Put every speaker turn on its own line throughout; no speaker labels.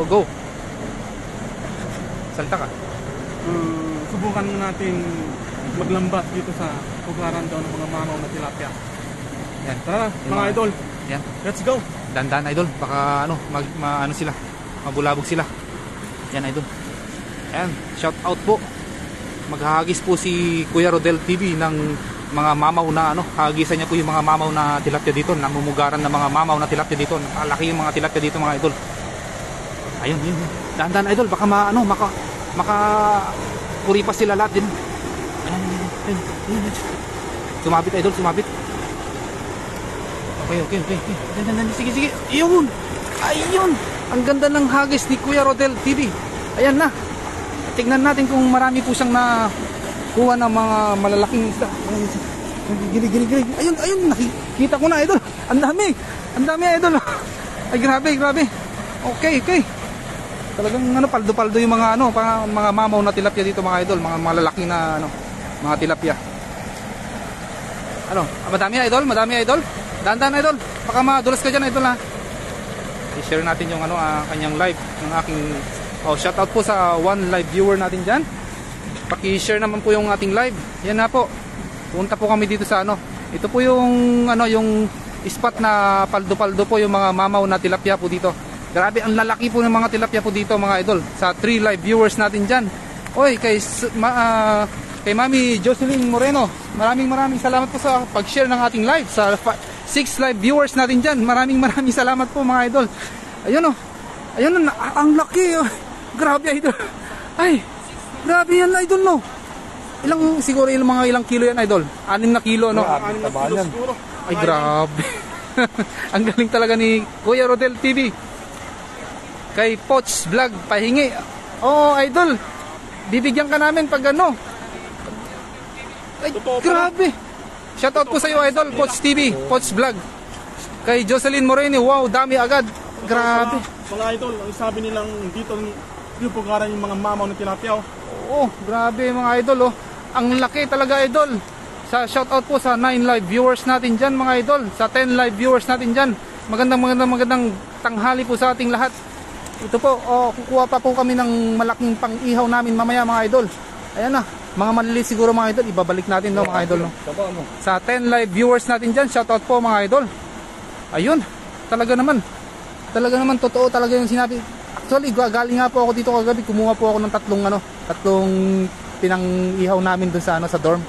Go. Salta ka.
Subukan natin maglambat dito sa pugaran daw ng mga mamaw na tilapia.
Yan.
Tara, mga idol.
Yan.
Let's go.
Dandan idol, baka ano, ano sila, mabulabog sila. Yan idol. Yan, shout out po. Maghahagis po si Kuya Rodel TV ng mga mamaw na ano, hagisan niya po yung mga mamaw na tilapia dito, namumugaran ng mga mamaw na tilapia dito. Nakalaki yung mga tilapia dito mga idol. Ayun, yun. Dandan idol, baka maka kuripas sila lahat din. Ayun. Sumabit idol, sumabit. Okay. Sige. Ayun. Ang ganda ng hagis ni Kuya Rodel TV. Ayan na. Tingnan natin kung marami po siyang nakuha ng mga malalaking isda. Gili. Ayun. Nakikita ko na idol. Ang dami idol. Ay grabe. Okay. Talagang paldo-paldo yung mga mga mamaw na tilapia dito mga idol, mga malalaking na mga tilapia. Madami idol. Dandan idol, baka madulas ka dyan idol ha. I-share natin yung kanyang live ng aking shout out po sa one live viewer natin dyan. Paki-share naman po yung ating live. Yan na po. Punta po kami dito sa ito po yung yung spot na paldo-paldo po yung mga mamaw na tilapia po dito. Grabe ang lalaki po ng mga tilapia po dito mga idol. Sa 3 live viewers natin dyan. Oy, kay Mami Jocelyn Moreno, maraming salamat po sa pag-share ng ating live. Sa 6 live viewers natin dyan, maraming salamat po mga idol. Ayun ang laki. Grabe idol. Ay, grabe yan idol no. Siguro ilang kilo yan idol? 6 na kilo no?
6 na kilo siguro.
Ay grabe. Ang galing talaga ni Kuya Rodel TV. Kay Poch Vlog pahingi. Idol. Bibigyan ka namin pag Ay, grabe. Shoutout po sa iyo idol, Poch TV, Poch Vlog. Kay Jocelyn Moreno, wow, dami agad. Grabe.
Mga idol, ang sabi nilang dito pugaran yung mga mamaw na tilapia.
Grabe mga idol Ang laki talaga idol. Shoutout po sa 9 live viewers natin diyan mga idol, sa 10 live viewers natin diyan. Magandang tanghali po sa ating lahat. Ito po, kukuha pa po kami ng malaking pang-ihaw namin mamaya mga idol. Ayan na, mga maliliit siguro mga idol, ibabalik natin mga idol Sa 10 live viewers natin dyan, shoutout po mga idol. Ayun, talaga naman totoo talaga yung sinabi. Actually, galing nga po ako dito kagabi, kumuha po ako ng tatlong pinang-ihaw namin dun sa dorm.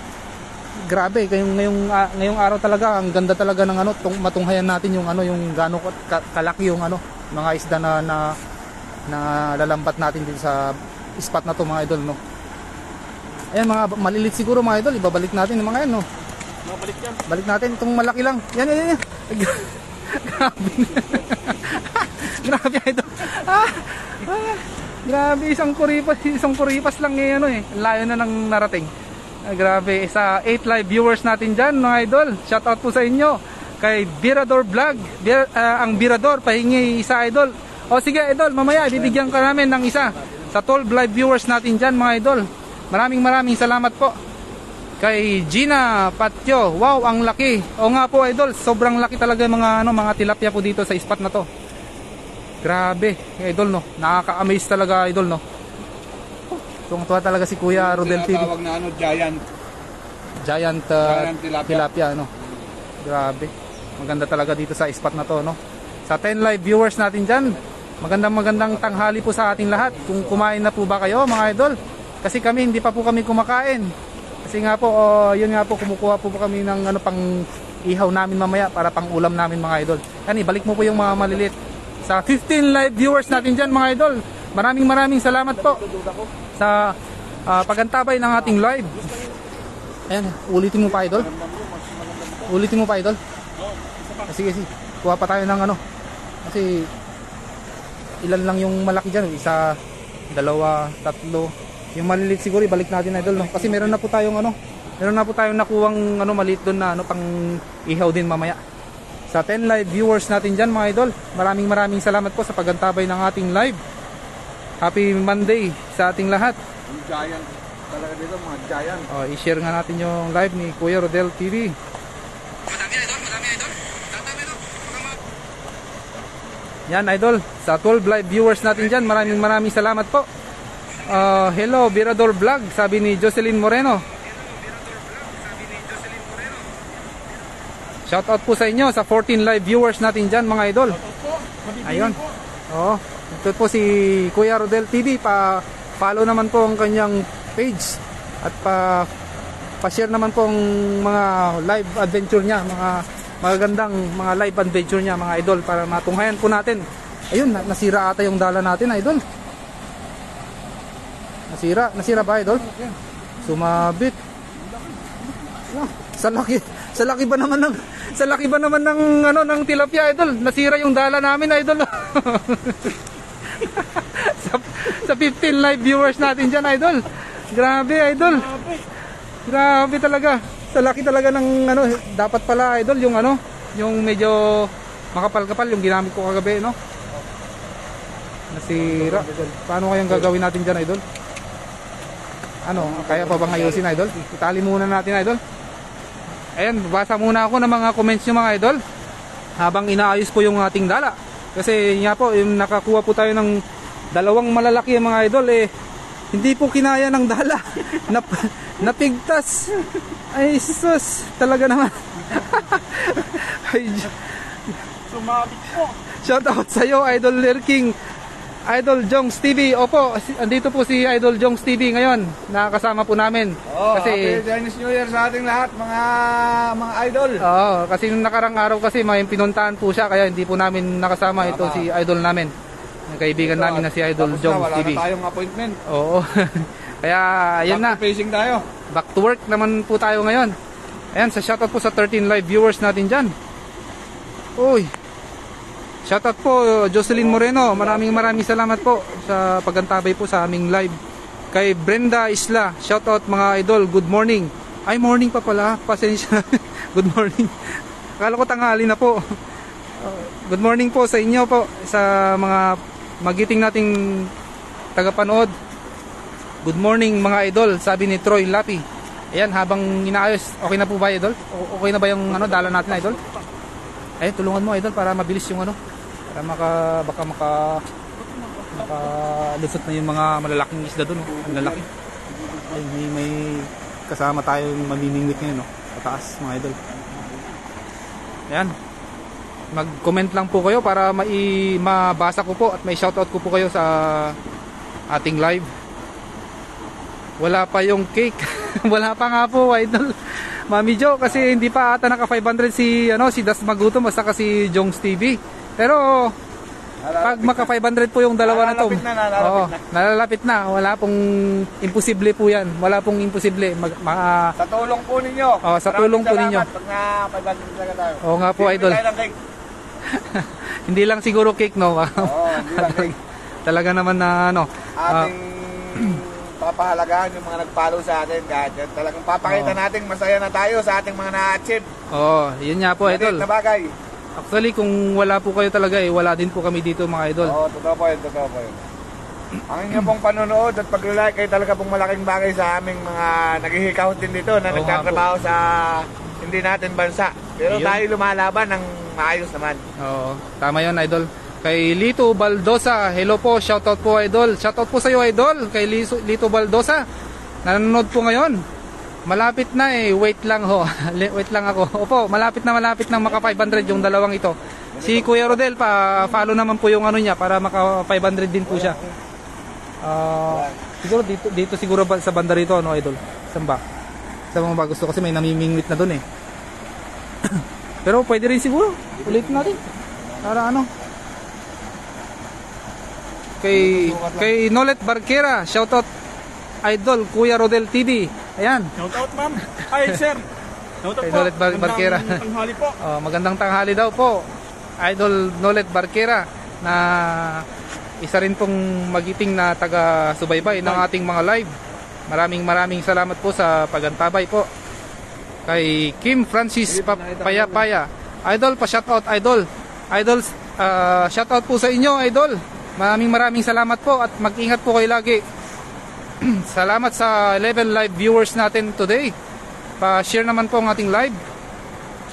Grabe, ngayong araw talaga, ang ganda talaga ng matunghayan natin yung gaano kalaki yung mga isda na lalambat natin din sa spot na to mga idol Ayan mga malilit siguro mga idol, ibabalik natin yung mga yan
Mabalik yan.
Balik natin itong malaki lang. Yan. Grabe. Grabe idol. Grabe, isang kuripas lang layo na ng narating. Grabe, sa 8 live viewers natin dyan mga idol. Shoutout po sa inyo. Kay Birador Vlog, ang Birador pahingi isa idol. Sige idol, mamaya bibigyan ka namin ng isa. Sa 12 live viewers natin dyan mga idol. Maraming salamat po. Kay Gina Patyo, wow, ang laki. Nga po idol, sobrang laki talaga mga tilapia po dito sa spot na to. Grabe, idol nakaka-amaze talaga idol Tuwang-tuwa talaga si Kuya Rodel TV.
Tawag na
Giant tilapia Grabe. Maganda talaga dito sa spot na to Sa 10 live viewers natin dyan, magandang tanghali po sa ating lahat. Kung kumain na po ba kayo mga idol? Kasi kami hindi pa po kami kumakain. Kasi nga po yun nga po, kumukuha po kami ng pang ihaw namin mamaya para pang ulam namin mga idol. Ibalik mo po yung mga malilit. Sa 15 live viewers natin dyan mga idol, maraming salamat po sa pagantabay ng ating live. Ayan, ulitin mo pa idol. Sige. Kuha pa tayo ng kasi ilan lang yung malaki dyan, 1, 2, 3. Yung malilit siguro ibalik natin idol kasi meron na po tayong nakuwang maliit doon na pang ihaw din mamaya. Sa 10 live viewers natin dyan mga idol, maraming salamat po sa pagantabay ng ating live. Happy Monday sa ating lahat.
Giant talaga dito, mga giant.
I-share nga natin yung live ni Kuya Rodel TV. Madami idol. Yan idol, sa 12 live viewers natin dyan, maraming salamat po. Hello Virador Vlog, sabi ni Jocelyn Moreno. Shoutout po sa inyo sa 14 live viewers natin dyan mga idol. Ayun. Oo. Ito po si Kuya Rodel TV. Pa-follow naman po ang kanyang page. At pa-share naman po ang mga live adventure niya. Mga magagandang mga live adventure niya mga idol. Para matunghayan po natin. Ayun, nasira ata yung dala natin idol. Nasira ba idol? Sumabit. Sa laki ba naman ng ng tilapia idol? Nasira yung dala namin idol. sa 15 live viewers natin diyan idol. Grabe idol. Grabe talaga. Sa laki talaga ng dapat pala idol yung medyo makapal-kapal yung ginamit ko kagabi no. Nasira. Paano kayang gagawin natin diyan idol? Kaya pa bang ayusin idol? Itali muna natin idol. Ayan, babasa muna ako ng mga comments nyo mga idol habang inaayos po yung ating dala. Kasi nga po, yung nakakuha po tayo ng dalawang malalaki mga idol hindi po kinaya ng dala. Napigtas. Ay sus, talaga naman. Ay,
Sumabit po.
shoutout sa'yo Idol Lerking, Idol Jongs TV. Opo, andito po si Idol Jongs TV ngayon. Nakakasama po namin.
Happy Chinese New Year sa ating lahat mga idol.
Kasi nung nakarang araw kasi may pinuntahan po siya kaya hindi po namin nakasama ito si idol namin. Ang kaibigan namin na si Idol Jongs TV.
Wala na tayong appointment.
Oo. Kaya ayun na.
Facing tayo.
Back to work naman po tayo ngayon. Ayan, sa shoutout po sa 13 live viewers natin dyan. Uy. Shoutout po Jocelyn Moreno. Maraming salamat po sa pagantabay po sa aming live. Kay Brenda Isla, shoutout mga idol. Good morning. Ay, morning pa pala. Pasensya. Good morning. Akala ko tanghali na po. Good morning po sa inyo po, sa mga magiting nating tagapanood. Good morning mga idol, sabi ni Troy Lapi. Ayan, habang inaayos, okay na po ba idol? Okay na ba yung dala natin idol? Ayun, tulungan mo idol para mabilis yung para baka makalusot na yung mga malalaking isda doon. Ang lalaki. Ay, may kasama tayong mamimingwit ngayon pataas mga idol. Ayan. Mag-comment lang po kayo para mabasa ko po at may shoutout ko po kayo sa ating live. Wala pa yung cake. Wala pa nga po idol. Mami Jo, kasi hindi pa ata naka 500 si Das Magutom basta kasi Jongs TV. Pero pag maka 500 po yung dalawa na to. Nalalapit na. Wala pong imposible po 'yan. Wala pong imposible.
Sa tulong po ninyo.
Sa tulong po ninyo.
Pag na 500 talaga tayo.
Oo nga po idol. Hindi lang siguro cake no.
Hindi lang cake.
Talaga naman na
ating papahalagahan yung mga nag-follow sa atin kahit talagang papakita natin masaya na tayo sa ating mga na-achieve.
Yun nga po idol.
Na bagay.
Actually kung wala po kayo talaga wala din po kami dito mga idol.
Totoo po yun. Ang inyong pong panonood at pag-like ay talaga pong malaking bagay sa aming mga naghihikahot din dito na nagtatrabaho sa hindi natin bansa. Pero tayo lumalaban ng maayos naman. Tama yun idol. Kay Lito Baldosa, hello po, shoutout po idol. Shoutout po sa iyo idol, kay Lito Baldosa. Nanonood po ngayon. Malapit na wait lang ho. Wait lang ako. Opo, malapit na maka 500 yung dalawang ito. Si Kuya Rodel follow naman po yung niya para maka 500 din po siya. Siguro dito siguro sa banda rito idol. Saan ba? Saan ba gusto kasi may namimingwit na doon Pero pwede rin siguro. Ulitin natin. Para Kay Nolet Barquera, shoutout idol Kuya Rodel TV. Ayan.
Shoutout ma'am. Ay sir. Shoutout
Kay
po.
Nolet Barquera.
Magandang tanghali po.
Magandang tanghali daw po. Idol Nolet Barquera na isa rin pong magiting na taga-subaybay ng ating mga live. Maraming salamat po sa pagantabay po. Kay Kim Francis Payapaya. Idol, pa-shoutout idol. Idol, shoutout po sa inyo idol. Maraming salamat po at mag-ingat po kayo lagi. Salamat sa 11 live viewers natin today. Pa-share naman po ang ating live.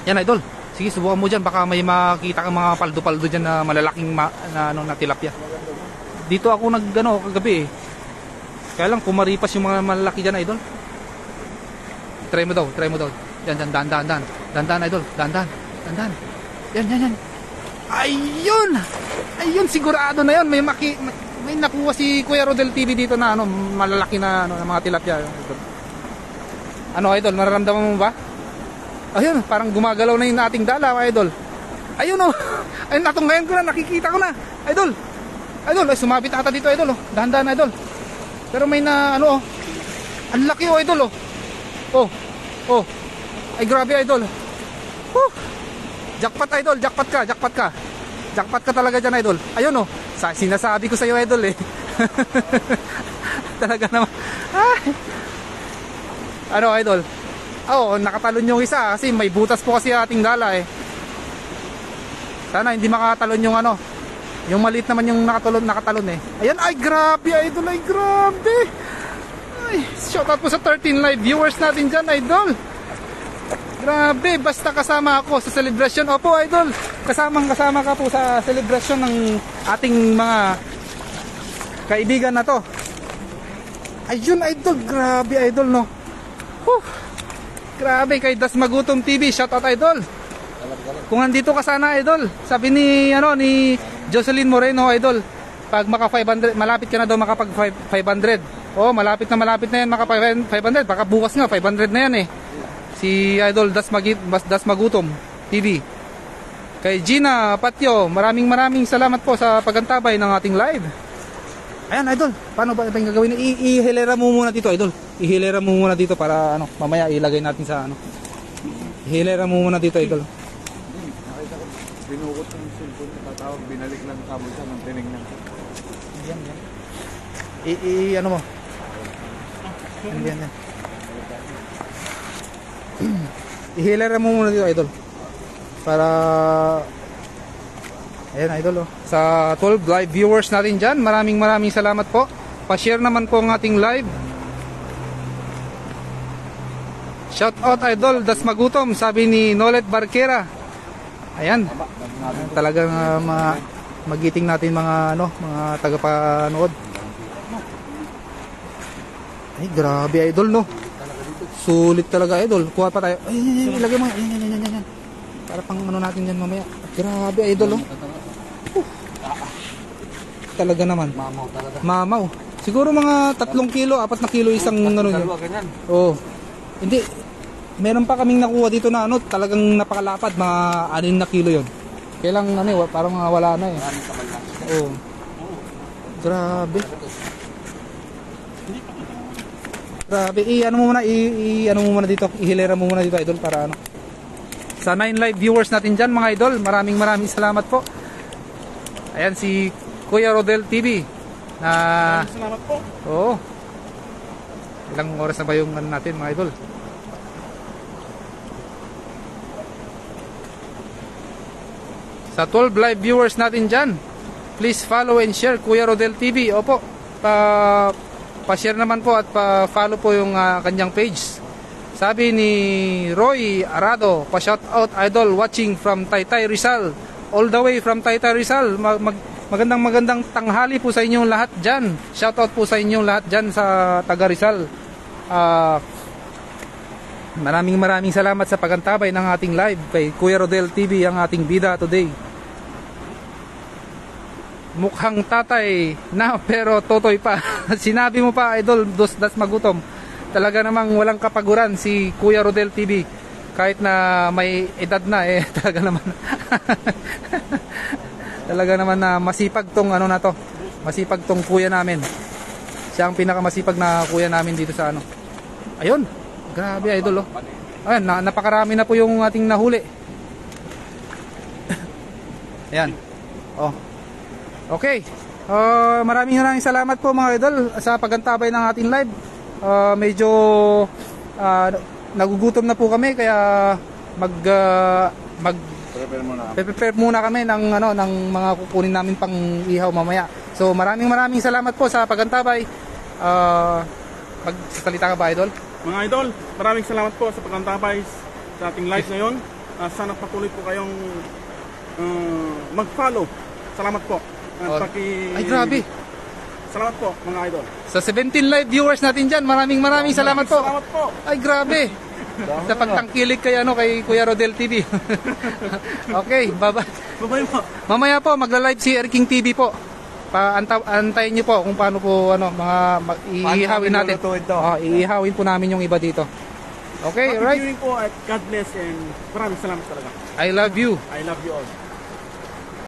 Yan idol. Sige, subukan mo dyan. Baka may makita kang mga paldo-paldo dyan na malalaking na tilapia. Dito ako kagabi eh. Kaya lang kumaripas yung mga malalaki dyan, idol. Try mo daw. Yan, dandan, idol. Dandan. Yan. Ayun, sigurado na yun. May nakuha si Kuya Rodel TV dito na malalaki na mga tilapia. Idol, nararamdaman mo ba? Ayun, parang gumagalaw na yung ating dala, idol. Ayun ayun, natunggayan ko na, nakikita ko na. Idol, ay sumabit ata dito, idol. Dahan-dahan, idol. Pero may ang laki, idol. Ay, grabe, idol. Jackpot, idol, jackpot ka. Jackpot ka talaga dyan, idol. Ayun, sinasabi ko sa iyo, idol, eh. Talaga naman. Idol? Nakatalon yung isa kasi may butas po kasi ating dala, eh. Sana hindi makatalon yung yung maliit naman yung nakatalon, eh. Ayan, ay grabe, idol, ay grabe. Ay, shoutout po sa 13 live viewers natin dyan, idol. Grabe, basta kasama ako sa celebration. Opo, idol, kasama ka po sa celebration ng ating mga kaibigan na to. Ayun, idol, grabe, idol, no. Grabe, kay Das Magutom TV, shoutout, idol. Kung andito ka sana, idol, sabi ni Jocelyn Moreno, idol, pag maka 500, malapit ka na daw makapag 500. Malapit na yan maka 500. Baka bukas nga 500 na yan, eh. Si idol Das Magutom TV. Kay Gina Patio, maraming salamat po sa pagantabay ng ating live. Ayan, idol, paano ba itong gagawin? Ihilera mo muna dito, idol. Ihilera mo muna dito para mamaya ilagay natin sa Ihilera mo muna dito, idol.
Nakita ko, binukot ng cellphone, tatawag, binalik lang sa bulsa ng tinignan.
Yan. Mo. Yan. Ihilera mo muna dito, idol. Para ayan, idol, sa 12 live viewers natin dyan, maraming salamat po. Pa-share naman po ang ating live. Shout out, idol, Das Magutom, sabi ni Nolet Barquera. Ayan, talagang magiting natin mga tagapanood. Ay, grabe, idol, no. Sulit talaga, idol. Kuha pa tayo. Ay, ilagay mo. Ayan. Para pang natin dyan mamaya. Grabe, idol, no. Talaga naman. Mamaw. Siguro mga 3 kilo, 4 na kilo isang yan. Hindi. Meron pa kaming nakuha dito na talagang napakalapad, mga 6 na kilo yon. Kaya lang parang wala na, eh. Grabe. Grabe. Ano mo muna dito. Ihilera mo muna dito, idol, para sa 9 live viewers natin dyan, mga idol. Maraming salamat po. Ayan si Kuya Rodel TV na
Salamat po.
Ilang oras na ba yung natin, mga idol? Sa 12 live viewers natin dyan, please follow and share Kuya Rodel TV. Opo, pa-share naman po at pa-follow po yung kanyang page. Sabi ni Roy Arado, pa-shout out, idol, watching from Taytay Rizal. All the way from Taytay Rizal. Magandang tanghali po sa inyong lahat dyan. Shoutout po sa inyong lahat dyan sa taga Rizal. Maraming salamat sa pagantabay ng ating live kay Kuya Rodel TV, ang ating bida today. Mukhang tatay na pero totoy pa. Sinabi mo pa, idol, Das Magutom. Talaga namang walang kapaguran si Kuya Rodel TV. Kahit na may edad na, talaga naman. Talaga naman na masipag tong masipag tong kuya namin. Siya ang pinakamasipag na kuya namin dito sa Ayun, grabe, idol, Ayan, napakarami na po yung ating nahuli. Ayan. Okay. Maraming salamat po, mga idol, sa pagantabay ng ating live. Medyo nagugutom na po kami, kaya prepare muna kami ng mga kukunin namin pang ihaw mamaya. So maraming salamat po sa pagantabay. Magsasalita ka ba, idol?
Mga idol, maraming salamat po sa pagkantabay sa ating live ngayon. Sana patuloy po kayong mag-follow. Salamat po. At
Ay, grabe.
Salamat po mga idol.
Sa 17 live viewers natin dyan, maraming salamat po.
Salamat po.
Ay, grabe. Sa pagtangkilik kay Kuya Rodel TV. Okay, bye-bye.
Bye-bye po.
Mamaya po magla-live si Erking TV po. Antayin niyo po kung paano po iihawin natin.
lulutuin to?
Iihawin po namin yung iba dito. Okay,
Happy
right?
viewing po at God bless and maraming salamat talaga.
I love you.
I love you all.